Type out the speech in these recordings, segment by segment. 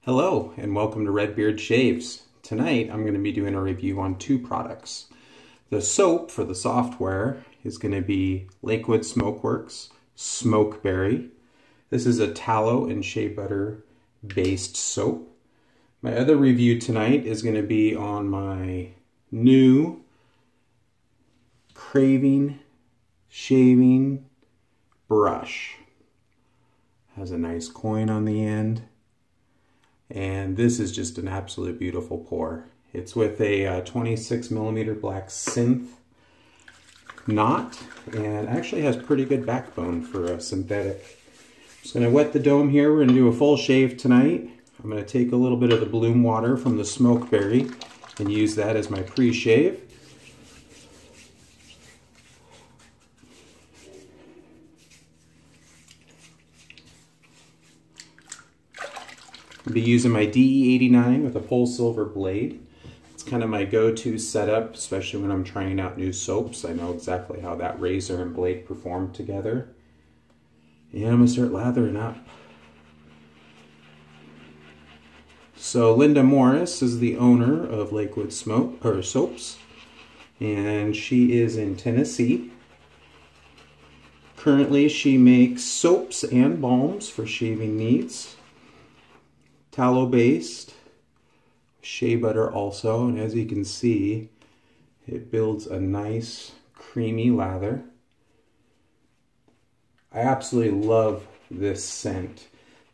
Hello and welcome to Redbeard Shaves. Tonight I'm going to be doing a review on two products. The soap for the software is going to be Lakewood Smokeworks Smokeberry. This is a tallow and shea butter based soap. My other review tonight is going to be on my new Craving Shaving brush. Has a nice coin on the end. And this is just an absolute beautiful pour. It's with a 26mm black synth knot and actually has pretty good backbone for a synthetic. I'm just going to wet the dome here. We're going to do a full shave tonight. I'm going to take a little bit of the bloom water from the Smokeberry and use that as my pre-shave. I'll be using my DE89 with a pole silver blade. It's kind of my go-to setup, especially when I'm trying out new soaps. I know exactly how that razor and blade perform together. And I'm going to start lathering up. So Linda Morris is the owner of Lakewood Soaps, and she is in Tennessee. Currently she makes soaps and balms for shaving needs. Tallow based, shea butter also, and as you can see, it builds a nice creamy lather. I absolutely love this scent.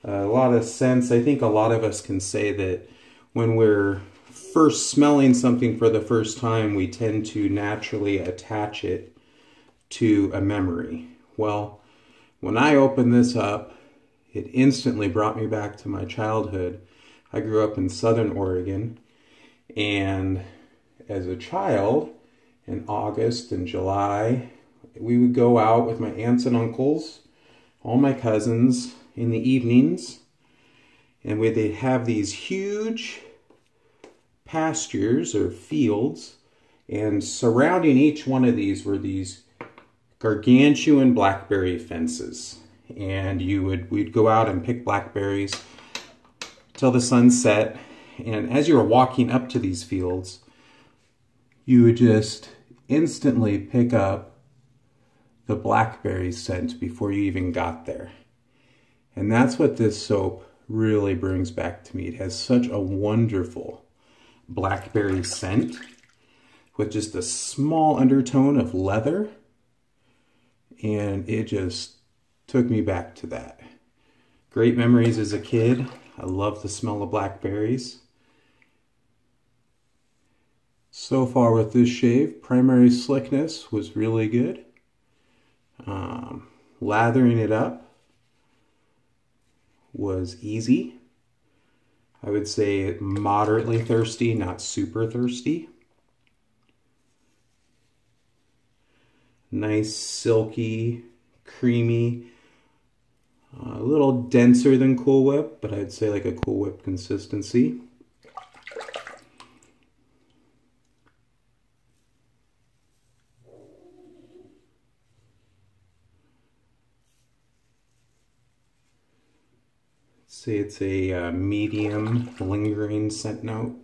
A lot of scents, I think a lot of us can say that when we're first smelling something for the first time, we tend to naturally attach it to a memory. Well, when I opened this up, it instantly brought me back to my childhood. I grew up in Southern Oregon, and as a child, in August and July, we would go out with my aunts and uncles, all my cousins, in the evenings, and they'd have these huge pastures or fields, and surrounding each one of these were these gargantuan blackberry fences. And we'd go out and pick blackberries till the sun set. And as you were walking up to these fields, you would just instantly pick up the blackberry scent before you even got there. And that's what this soap really brings back to me. It has such a wonderful blackberry scent with just a small undertone of leather. And it just took me back to that. Great memories as a kid. I love the smell of blackberries. So far with this shave, primary slickness was really good. Lathering it up was easy. I would say moderately thirsty, not super thirsty. Nice, silky, creamy. A little denser than Cool Whip, but I'd say like a Cool Whip consistency. Say it's a medium lingering scent note.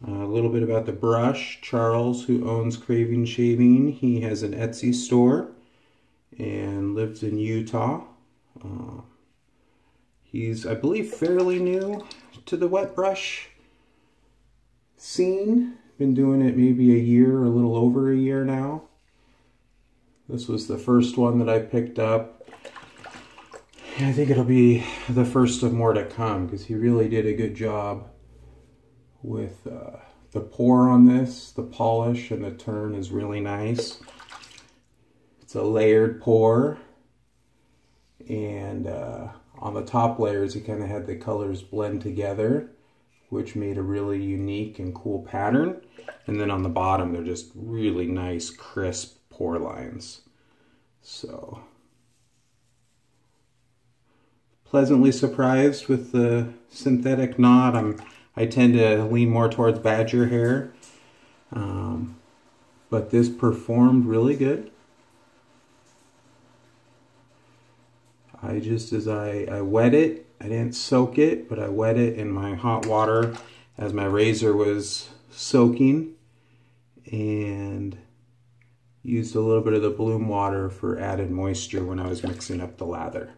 A little bit about the brush. Charles, who owns Craving Shaving, he has an Etsy store and lives in Utah. He's, I believe, fairly new to the wet brush scene. Been doing it maybe a year or a little over a year now. This was the first one that I picked up. I think it'll be the first of more to come because he really did a good job with the pour on this. The polish and the turn is really nice. It's a layered pour, and on the top layers he kind of had the colors blend together, which made a really unique and cool pattern. And then on the bottom they're just really nice crisp pour lines. So pleasantly surprised with the synthetic knot. I tend to lean more towards badger hair, but this performed really good. I wet it, I didn't soak it, but I wet it in my hot water as my razor was soaking, and used a little bit of the bloom water for added moisture when I was mixing up the lather.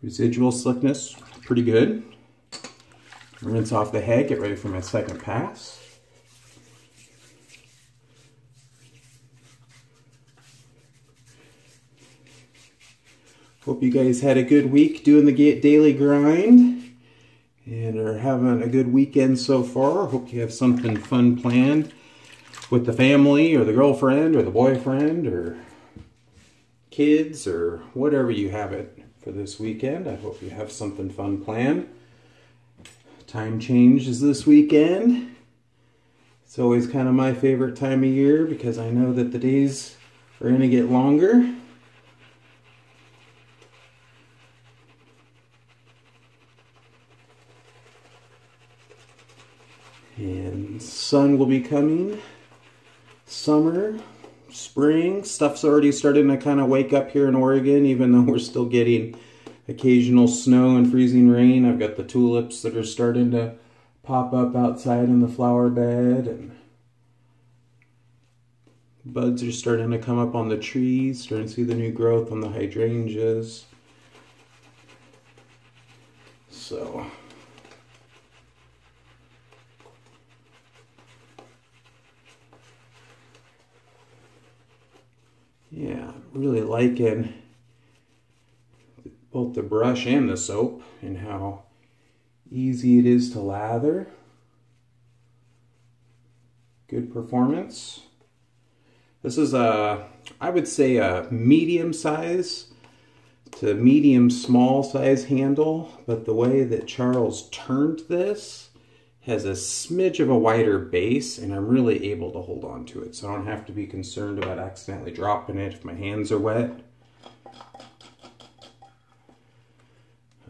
Residual slickness, pretty good. Rinse off the head, get ready for my second pass. Hope you guys had a good week doing the daily grind and are having a good weekend so far. Hope you have something fun planned with the family or the girlfriend or the boyfriend or kids or whatever you have it for this weekend. I hope you have something fun planned. Time change is this weekend. It's always kind of my favorite time of year because I know that the days are going to get longer. And sun will be coming. Summer, spring, stuff's already starting to kind of wake up here in Oregon, even though we're still getting occasional snow and freezing rain. I've got the tulips that are starting to pop up outside in the flower bed, and buds are starting to come up on the trees, starting to see the new growth on the hydrangeas. So yeah, really liking both the brush and the soap and how easy it is to lather. Good performance. This is I would say a medium size to medium small size handle, but the way that Charles turned this has a smidge of a wider base, and I'm really able to hold on to it, so I don't have to be concerned about accidentally dropping it if my hands are wet.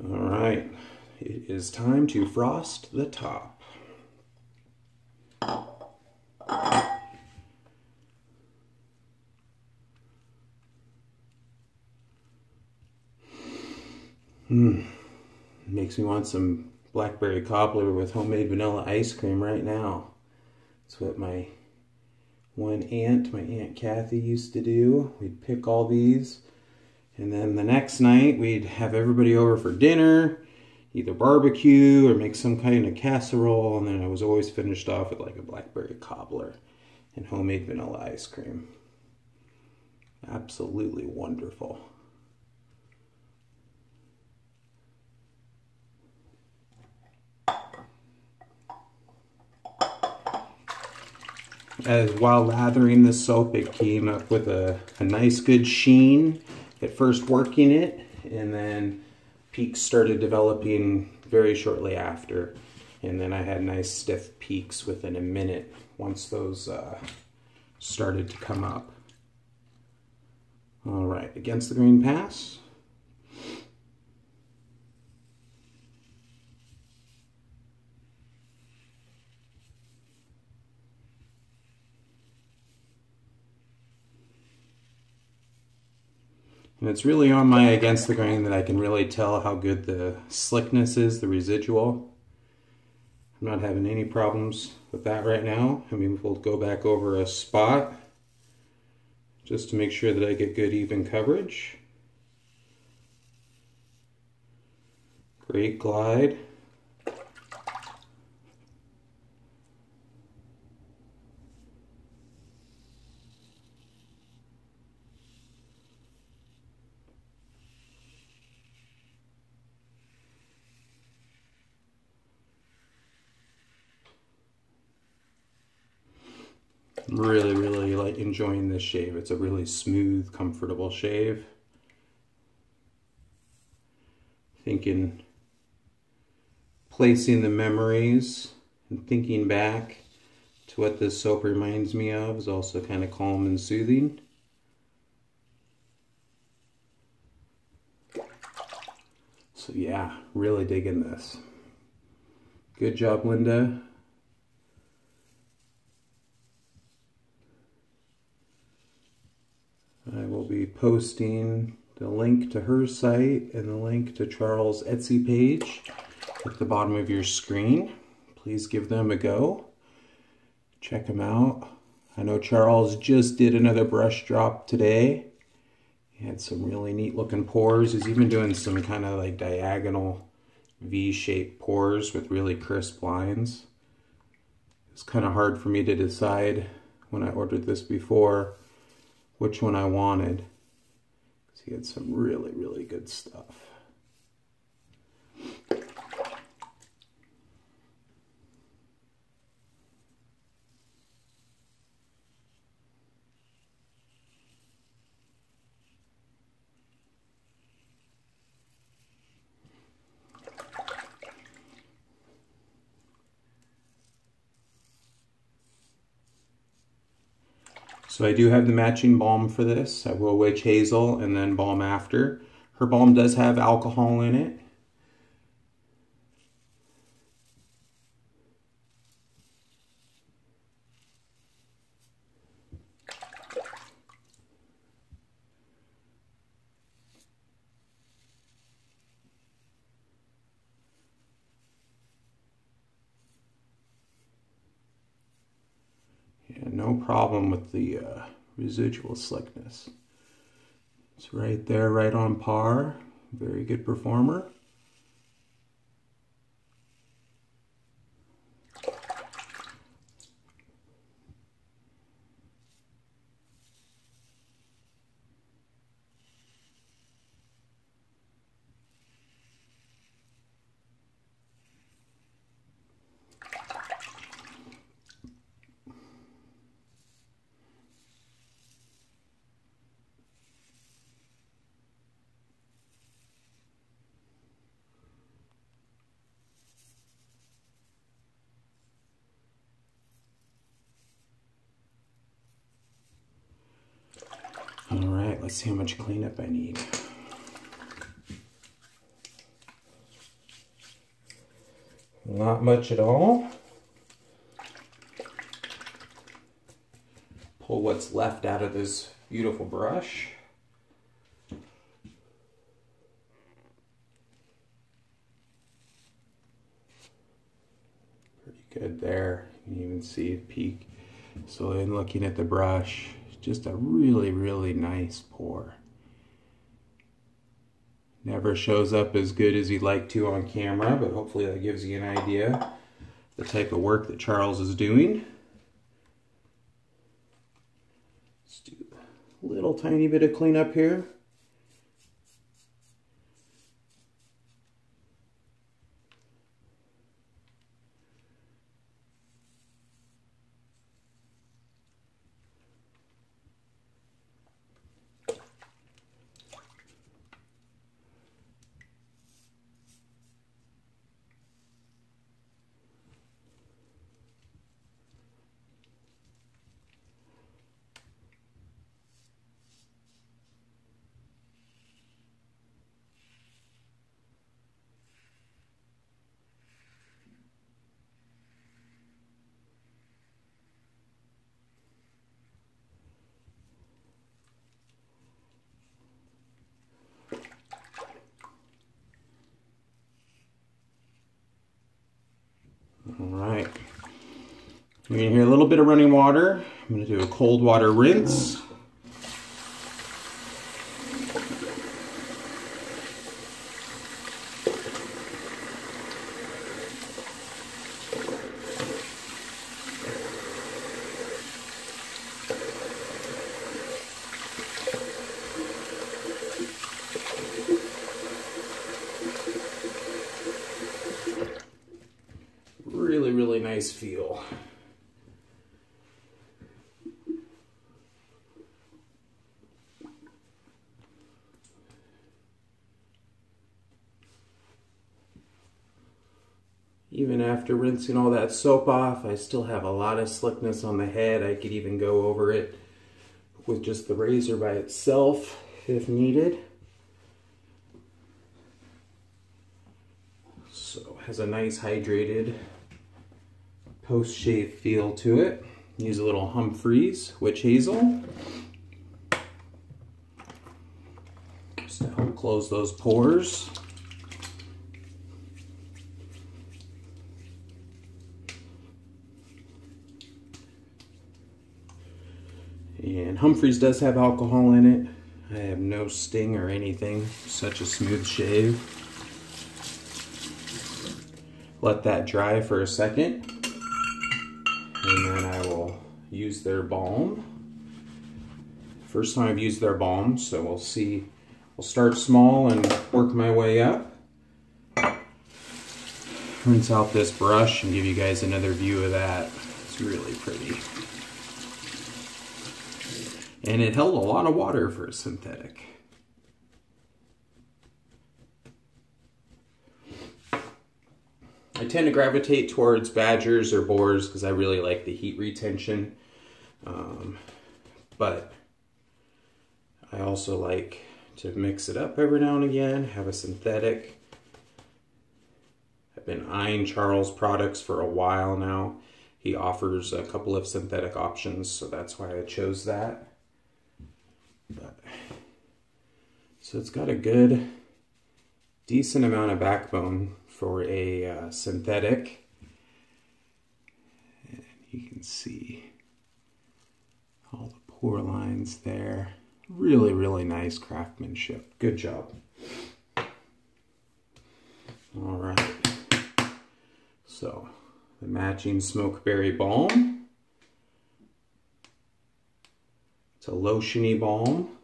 All right, it is time to frost the top. Makes me want some blackberry cobbler with homemade vanilla ice cream right now. That's what my Aunt Kathy used to do. We'd pick all these, and then the next night we'd have everybody over for dinner, either barbecue or make some kind of casserole, and then I was always finished off with like a blackberry cobbler and homemade vanilla ice cream. Absolutely wonderful. As while lathering the soap, it came up with a nice good sheen at first working it, and then peaks started developing very shortly after, and then I had nice stiff peaks within a minute once those started to come up. All right, against the grain pass. And it's really on my against the grain that I can really tell how good the slickness is, the residual. I'm not having any problems with that right now. I mean, we'll go back over a spot just to make sure that I get good even coverage. Great glide. Really like enjoying this shave. It's a really smooth, comfortable shave. Thinking, placing the memories and thinking back to what this soap reminds me of is also kind of calm and soothing. So yeah, really digging this. Good job, Linda. I will be posting the link to her site and the link to Charles' Etsy page at the bottom of your screen. Please give them a go. Check them out. I know Charles just did another brush drop today. He had some really neat looking pours. He's even doing some kind of like diagonal V-shaped pours with really crisp lines. It's kind of hard for me to decide when I ordered this before which one I wanted. He had some really, really good stuff. So I do have the matching balm for this. I will witch hazel and then balm after. Her balm does have alcohol in it. Yeah, no problem with the residual slickness. It's right there, right on par. Very good performer. All right, let's see how much cleanup I need. Not much at all. Pull what's left out of this beautiful brush. Pretty good there. You can even see it peak. So in looking at the brush, just a really, really nice pour. Never shows up as good as he'd like to on camera, but hopefully that gives you an idea the type of work that Charles is doing. Let's do a little tiny bit of cleanup here. All right, you're gonna hear a little bit of running water. I'm gonna do a cold water rinse. Really, really nice feel. Even after rinsing all that soap off, I still have a lot of slickness on the head. I could even go over it with just the razor by itself if needed. has a nice hydrated post-shave feel to it. Use a little Humphreys witch hazel just to help close those pores. And Humphreys does have alcohol in it. I have no sting or anything, such a smooth shave. Let that dry for a second, and then I will use their balm. First time I've used their balm, so we'll see. I'll start small and work my way up. Rinse out this brush and give you guys another view of that. It's really pretty. And it held a lot of water for a synthetic. I tend to gravitate towards badgers or boars because I really like the heat retention. But I also like to mix it up every now and again, have a synthetic. I've been eyeing Charles Products for a while now. He offers a couple of synthetic options, so that's why I chose that. So it's got a good, decent amount of backbone for a synthetic. And you can see all the pore lines there. Really, really nice craftsmanship. Good job. All right. So the matching smokeberry balm. It's a lotiony balm.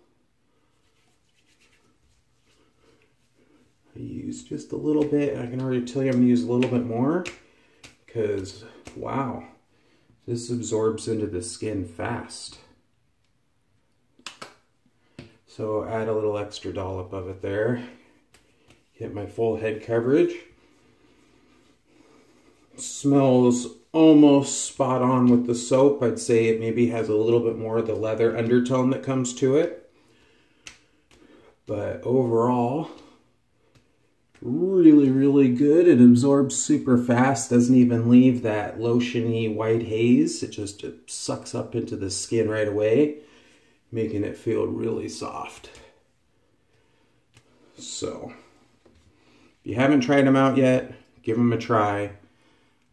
I used just a little bit. I can already tell you I'm going to use a little bit more because, wow, this absorbs into the skin fast. So add a little extra dollop of it there. Get my full head coverage. Smells almost spot on with the soap. I'd say it maybe has a little bit more of the leather undertone that comes to it. But overall, really, really good. It absorbs super fast, doesn't even leave that lotiony white haze. It just sucks up into the skin right away, making it feel really soft. So, if you haven't tried them out yet, give them a try.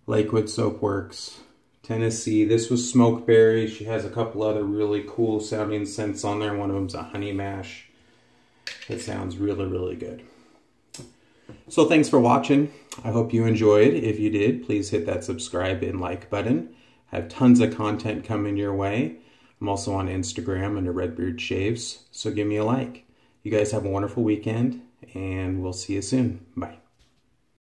Lakewood Soap Works, Tennessee. This was smokeberry. She has a couple other really cool sounding scents on there. One of them's a honey mash. It sounds really, really good. So thanks for watching. I hope you enjoyed. If you did, please hit that subscribe and like button. I have tons of content coming your way. I'm also on Instagram under Redbeard Shaves, so give me a like. You guys have a wonderful weekend, and we'll see you soon. Bye.